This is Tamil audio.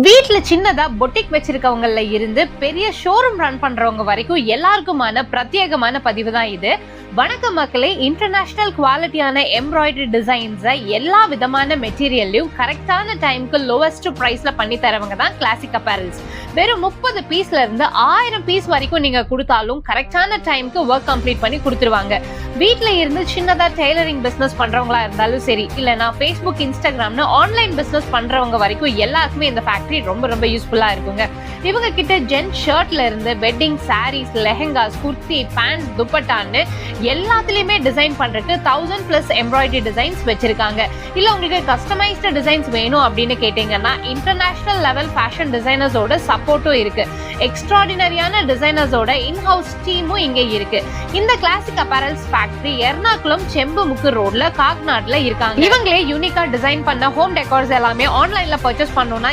வீட்ல சின்னதா பொட்டிக் வச்சிருக்கவங்கல இருந்து பெரிய ஷோரூம் ரன் பண்றவங்க வரைக்கும் எல்லாருக்குமான பிரத்யேகமான பதிவு தான் இது. வணக்க மக்களே, இன்டர்நேஷனல் குவாலிட்டியான எம்ப்ராய்டரி டிசைன்ஸை எல்லா விதமான மெட்டீரியல்லையும் கரெக்டான டைமுக்கு லோவஸ்ட் பிரைஸ்ல பண்ணி தரவங்க தான் கிளாசிக் அப்பேரல்ஸ். வெறும் 30 பீஸ்ல இருந்து 1000 பீஸ் வரைக்கும் நீங்க கொடுத்தாலும் கரெக்டான டைமுக்கு ஒர்க் கம்ப்ளீட் பண்ணி கொடுத்துருவாங்க. வீட்ல இருந்து சின்னதா டெய்லரிங் பிசினஸ் பண்றவங்களா இருந்தாலும் சரி, இல்லைன்னா ஃபேஸ்புக், இன்ஸ்டாகிராம்னு ஆன்லைன் பிசினஸ் பண்றவங்க வரைக்கும் எல்லாருக்குமே இந்த ஃபேக்டரி ரொம்ப யூஸ்ஃபுல்லா இருக்குங்க. இவங்க கிட்ட ஜென்ட் ஷர்ட்ல இருந்து வெட்டிங் சாரீஸ், லெஹெங்காஸ், குர்த்தி, பேண்ட்ஸ், துப்பட்டான்னு எல்லாத்துலயுமே டிசைன் பண்றதுக்கு 1000+ எம்ப்ராய்டரி டிசைன்ஸ் வச்சிருக்காங்க. இல்ல உங்களுக்கு கஸ்டமைஸ்டு டிசைன்ஸ் வேணும் அப்படின்னு கேட்டீங்கன்னா இன்டர்நேஷனல் லெவல் ஃபேஷன் டிசைனர்ஸோட சப்போர்ட்டும் இருக்கு. எக்ஸ்ட்ராடினரியான டிசைனர்ஸோட இன்ஹவுஸ் டீமும் இங்க இருக்கு. இந்த கிளாசிக் அப்பேரல்ஸ் ஃபேக்டரி எர்ணாகுளம் செம்புமுக்கு ரோட்ல காக்நாட்ல இருக்காங்க. இவங்களே யூனிக்கா டிசைன் பண்ண ஹோம் டெக்கார்ஸ் எல்லாமே ஆன்லைன்ல பர்ச்சேஸ் பண்ணணும்னா